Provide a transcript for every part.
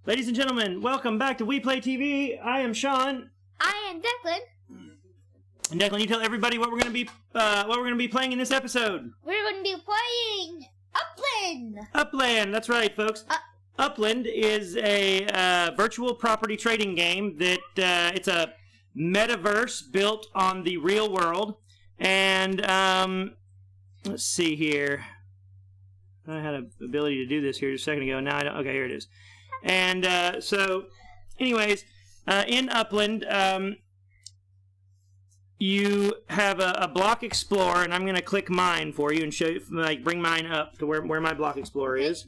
Ladies and gentlemen, welcome back to We Play TV. I am Sean. I am Declan. And Declan, you tell everybody what we're going to be playing in this episode. We're going to be playing Upland. Upland, that's right, folks. Upland is a virtual property trading game that it's a metaverse built on the real world. And let's see here. I had an ability to do this here just a second ago. Now I don't. Okay, here it is. And so, anyways, in Upland, you have a block explorer, and I'm going to click mine for you and show you, like, bring mine up to where my block explorer is.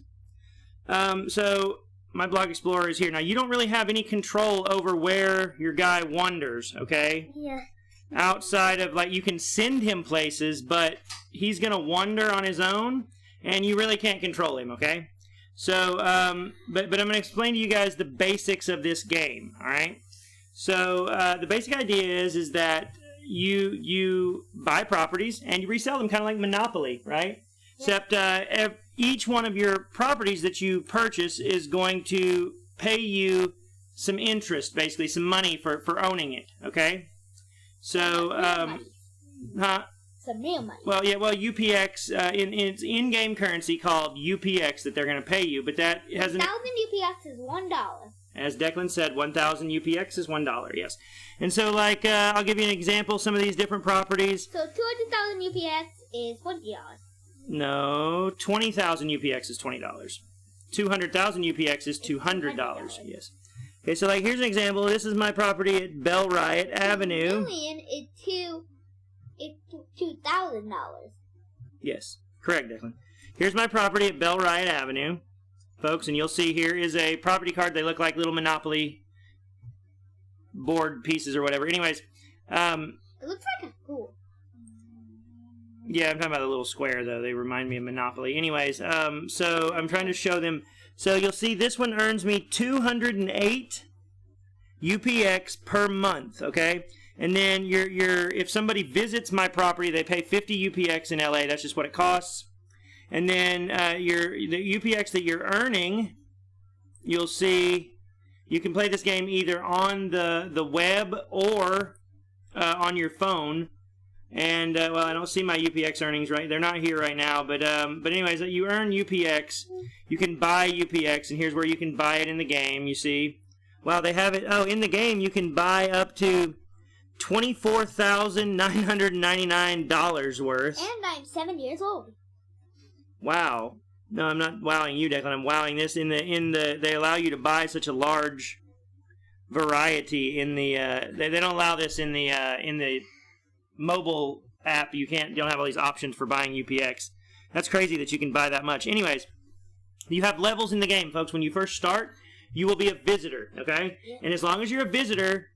So my block explorer is here. Now, you don't really have any control over where your guy wanders, okay? Yeah. Outside of, like, you can send him places, but he's going to wander on his own, and you really can't control him, okay? So, but I'm going to explain to you guys the basics of this game, all right? So, the basic idea is that you buy properties and you resell them, kind of like Monopoly, right? Yeah. Except each one of your properties that you purchase is going to pay you some interest, basically, some money for owning it, okay? So, Some real money. Well, yeah, UPX, it's in-game currency called UPX that they're going to pay you, but that hasn't... 1,000 UPX is $1. As Declan said, 1,000 UPX is $1, yes. And so, like, I'll give you an example, some of these different properties. So 200,000 UPX is $20. No, 20,000 UPX is $20. 200,000 UPX is $200, yes. Okay, so, like, here's an example. This is my property at Bell Riot Avenue. $1 million is $2,000. Yes, correct, Declan. Here's my property at Bell Riot Avenue, folks, and you'll see here is a property card. They look like little Monopoly board pieces or whatever. Anyways, it looks like a pool. Yeah, I'm talking about the little square, though. They remind me of Monopoly. Anyways, so I'm trying to show them. So you'll see this one earns me 208 UPX per month, okay? And then if somebody visits my property, they pay 50 UPX in LA. That's just what it costs. And then the UPX that you're earning, you'll see you can play this game either on the web or on your phone. And well, I don't see my UPX earnings right. They're not here right now. But anyways, you earn UPX. You can buy UPX, and here's where you can buy it in the game. You see, well, they have it. Oh, in the game, you can buy up to $24,999 worth. And I'm 7 years old. Wow. No, I'm not wowing you, Declan. I'm wowing this. They allow you to buy such a large variety in the. They don't allow this in the mobile app. You don't have all these options for buying UPX. That's crazy that you can buy that much. Anyways, you have levels in the game, folks. When you first start, you will be a visitor. Okay, yeah. And as long as you're a visitor.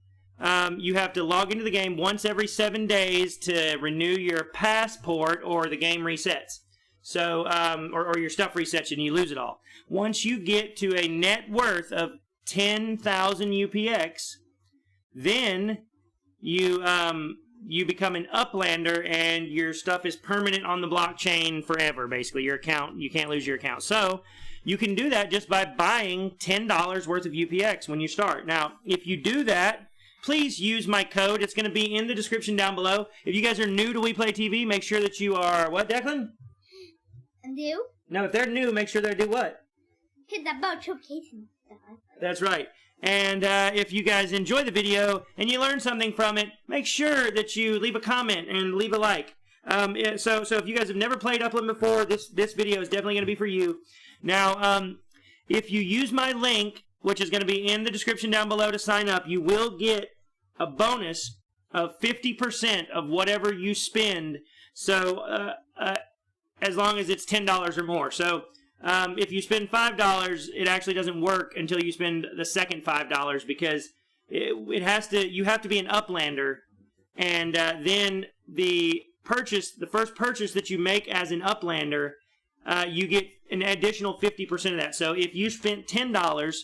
You have to log into the game once every 7 days to renew your passport, or the game resets. So, or your stuff resets and you lose it all. Once you get to a net worth of 10,000 UPX, then you become an uplander, and your stuff is permanent on the blockchain forever. Basically, your account, you can't lose your account. So you can do that just by buying $10 worth of UPX when you start. Now, if you do that, please use my code. It's going to be in the description down below. If you guys are new to We Play TV, make sure that you are, what, Declan? New? No, if they're new, make sure they do what? Hit that bell notification. That's right. And if you guys enjoy the video and you learn something from it, make sure that you leave a comment and leave a like. So if you guys have never played Upland before, this video is definitely going to be for you. Now, if you use my link, which is going to be in the description down below to sign up, you will get a bonus of 50% of whatever you spend. So, as long as it's $10 or more. So, if you spend $5, it actually doesn't work until you spend the second $5, because you have to be an uplander, and then the first purchase that you make as an uplander, you get an additional 50% of that. So if you spent $10,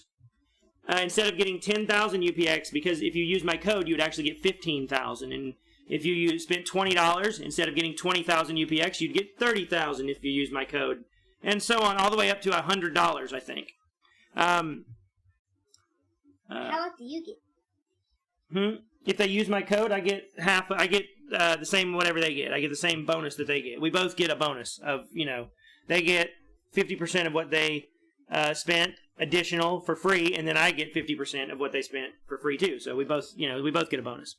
instead of getting 10,000 UPX, because if you use my code, you would actually get 15,000. And if you spent $20, instead of getting 20,000 UPX, you'd get 30,000 if you use my code. And so on, all the way up to $100, I think. How much do you get? If they use my code, I get half. I get the same whatever they get. I get the same bonus that they get. We both get a bonus of, they get 50% of what they spent additional for free, and then I get 50% of what they spent for free too. So we both get a bonus.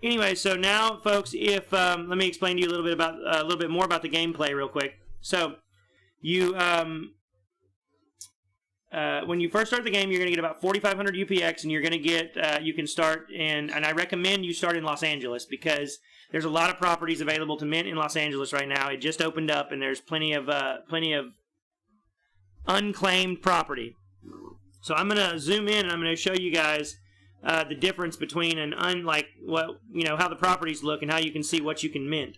Anyway, so now, folks, if let me explain to you a little bit more about the gameplay real quick. So you when you first start the game, you're going to get about 4,500 UPX, and you're going to get you can start and I recommend you start in Los Angeles because there's a lot of properties available to mint in Los Angeles right now. It just opened up, and there's plenty of unclaimed property. So I'm going to zoom in, and I'm going to show you guys the difference between how the properties look and how you can see what you can mint.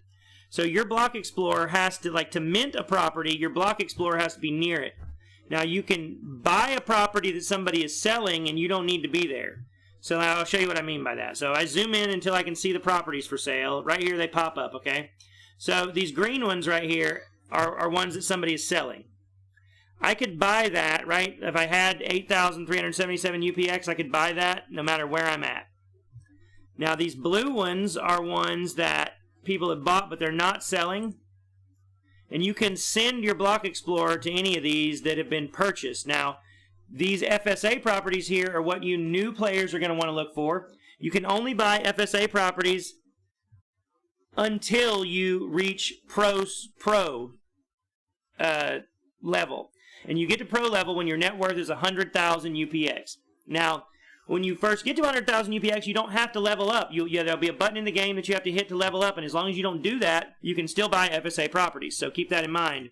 So your block explorer has to, to mint a property, your block explorer has to be near it. Now you can buy a property that somebody is selling, and you don't need to be there. So I'll show you what I mean by that. So I zoom in until I can see the properties for sale. Right here they pop up, okay? So these green ones right here are ones that somebody is selling. I could buy that, right? If I had 8,377 UPX, I could buy that no matter where I'm at. Now these blue ones are ones that people have bought, but they're not selling. And you can send your block explorer to any of these that have been purchased. Now, these FSA properties here are what you new players are going to want to look for. You can only buy FSA properties until you reach pro level. And you get to pro level when your net worth is 100,000 UPX. Now, when you first get to 100,000 UPX, you don't have to level up. There'll be a button in the game that you have to hit to level up, and as long as you don't do that, you can still buy FSA properties. So keep that in mind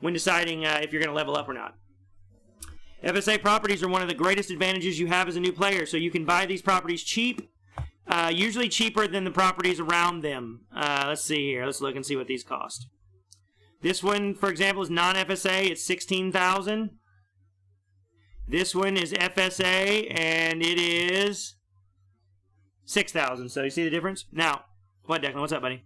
when deciding if you're going to level up or not. FSA properties are one of the greatest advantages you have as a new player, so you can buy these properties cheap, usually cheaper than the properties around them. Let's see here. Let's look and see what these cost. This one, for example, is non-FSA. It's 16,000. This one is FSA, and it is 6,000. So you see the difference? Now, what, Declan? What's up, buddy?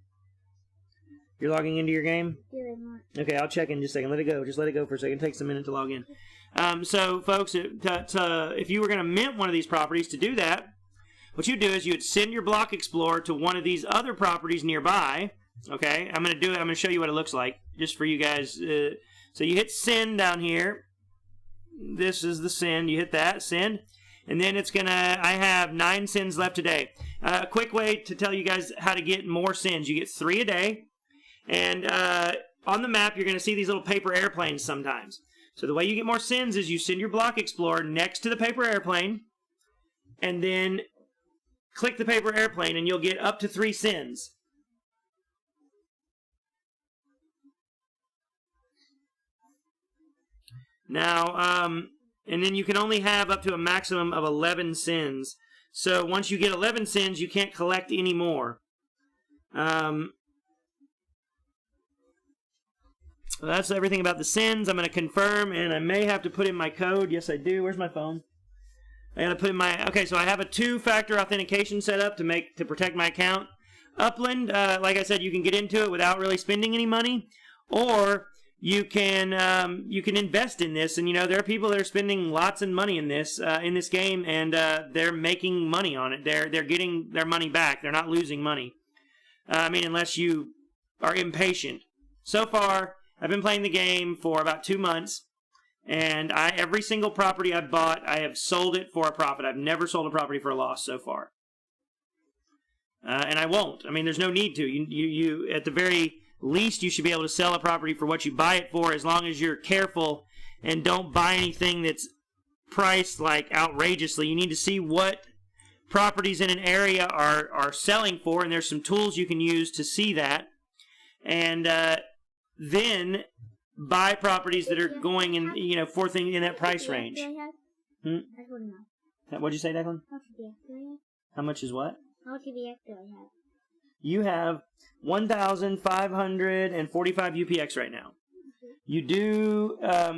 You're logging into your game? Yeah, okay, I'll check in just a second. Let it go. Just let it go for a second. It takes a minute to log in. So, folks, if you were going to mint one of these properties, to do that, what you do is you would send your block explorer to one of these other properties nearby. Okay, I'm going to do it. I'm going to show you what it looks like, just for you guys. So you hit send down here. This is the send. You hit that, send, and then it's gonna. I have 9 sends left today. A quick way to tell you guys how to get more sends. You get 3 a day, and on the map you're gonna see these little paper airplanes sometimes. So the way you get more sends is you send your block explorer next to the paper airplane, and then click the paper airplane, and you'll get up to 3 sends. Now, and then you can only have up to a maximum of 11 sends. So once you get 11 sends, you can't collect any more. That's everything about the sends. I'm going to confirm, and I may have to put in my code. Yes, I do. Where's my phone? I got to put in my... Okay, so I have a 2-factor authentication set up to protect my account. Upland, like I said, you can get into it without really spending any money, or you can invest in this, and there are people that are spending lots of money in this game, and they're making money on it. They're getting their money back. They're not losing money. Unless you are impatient. So far, I've been playing the game for about 2 months, and every single property I've bought, I have sold it for a profit. I've never sold a property for a loss so far, and I won't. There's no need to. You at the very least, you should be able to sell a property for what you buy it for, as long as you're careful and don't buy anything that's priced outrageously. You need to see what properties in an area are selling for, and there's some tools you can use to see that, and then buy properties that are going in in that price range. What'd you say, Declan? How much is what? How much UPX do I have? You have 1,545 UPX right now. You do,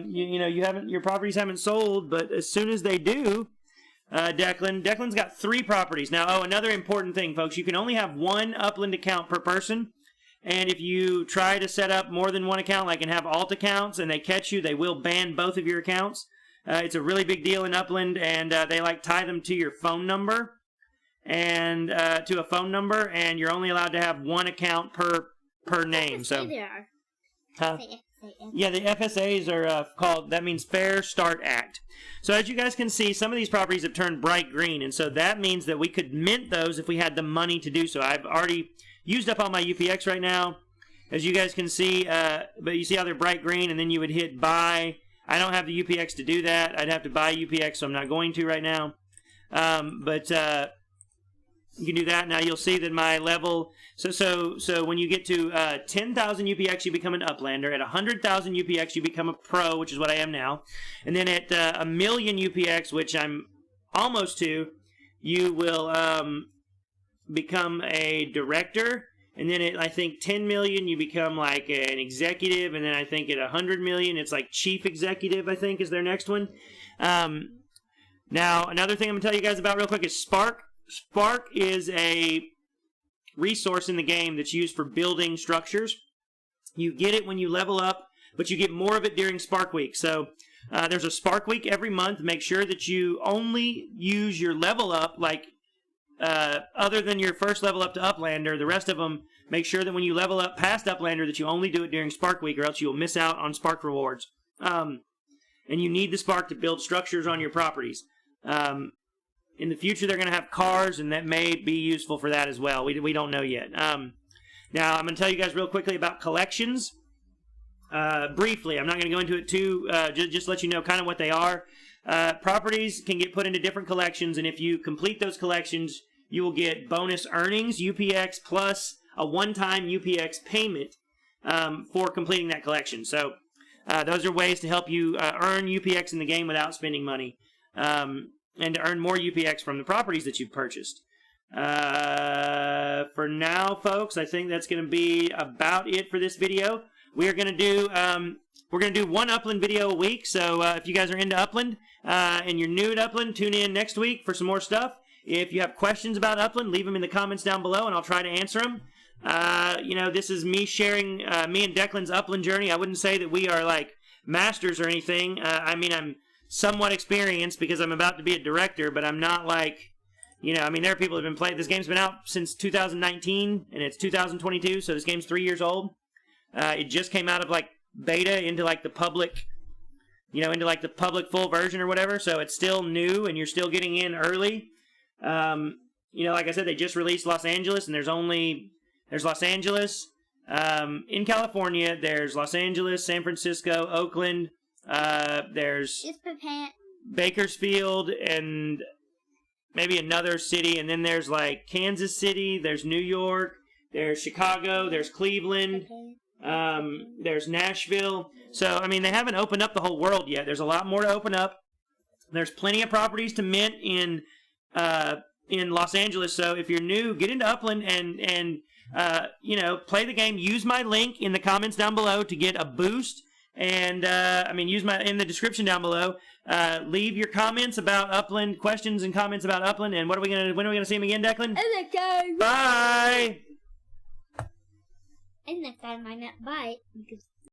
your properties haven't sold, but as soon as they do, Declan's got 3 properties. Now, another important thing, folks, you can only have 1 Upland account per person, and if you try to set up more than 1 account, and have alt accounts, and they catch you, they will ban both of your accounts. It's a really big deal in Upland, and they like tie them to your phone number and to a phone number, and you're only allowed to have one account per name. So, huh? Yeah, the FSAs are called, that means Fair Start Act. So as you guys can see, some of these properties have turned bright green, and so that means that we could mint those if we had the money to do so. I've already used up all my UPX right now, as you guys can see, but you see how they're bright green, and then you would hit buy. I don't have the UPX to do that. I'd have to buy UPX, so I'm not going to right now. But you can do that. Now you'll see that my level, so when you get to 10,000 UPX, you become an Uplander. At 100,000 UPX, you become a Pro, which is what I am now. And then at 1,000,000 UPX, which I'm almost to, you will become a Director. And then at, I think, 10 million, you become like an Executive. And then I think at 100 million, it's like Chief Executive, I think, is their next one. Now, another thing I'm going to tell you guys about real quick is Spark. Spark is a resource in the game that's used for building structures. You get it when you level up, but you get more of it during Spark Week. So there's a Spark Week every month. Make sure that you only use your level up, like other than your first level up to Uplander, the rest of them, make sure that when you level up past Uplander that you only do it during Spark Week, or else you'll miss out on Spark rewards. And you need the Spark to build structures on your properties. In the future, they're going to have cars, and that may be useful for that as well. We don't know yet. Now, I'm going to tell you guys real quickly about collections. Briefly, I'm not going to go into it too, just let you know kind of what they are. Properties can get put into different collections, and if you complete those collections, you will get bonus earnings, UPX, plus a one-time UPX payment for completing that collection. So those are ways to help you earn UPX in the game without spending money. And to earn more UPX from the properties that you've purchased. For now, folks, I think that's going to be about it for this video. We're going to do one Upland video a week. So if you guys are into Upland and you're new at Upland, tune in next week for some more stuff. If you have questions about Upland, leave them in the comments down below, and I'll try to answer them. You know, this is me sharing me and Declan's Upland journey. I wouldn't say that we are like masters or anything. I mean, I'm somewhat experienced because I'm about to be a Director, but I'm not like, you know, I mean, there are people who have been playing. This game's been out since 2019, and it's 2022, so this game's 3 years old. It just came out of, like, beta into, like, the public, you know, into, like, the public full version or whatever, so it's still new, and you're still getting in early. You know, like I said, they just released Los Angeles, and there's Los Angeles in California, there's Los Angeles, San Francisco, Oakland, there's Bakersfield and maybe another city, and then there's like Kansas City, there's New York, there's Chicago, there's Cleveland, there's Nashville. So, I mean, they haven't opened up the whole world yet. There's a lot more to open up. There's plenty of properties to mint in Los Angeles. So if you're new, get into Upland and you know, play the game. Use my link in the comments down below to get a boost. And, I mean, use in the description down below. Leave your comments about Upland, questions and comments about Upland. And when are we gonna see him again, Declan? Okay. Bye! And next time I meant bye because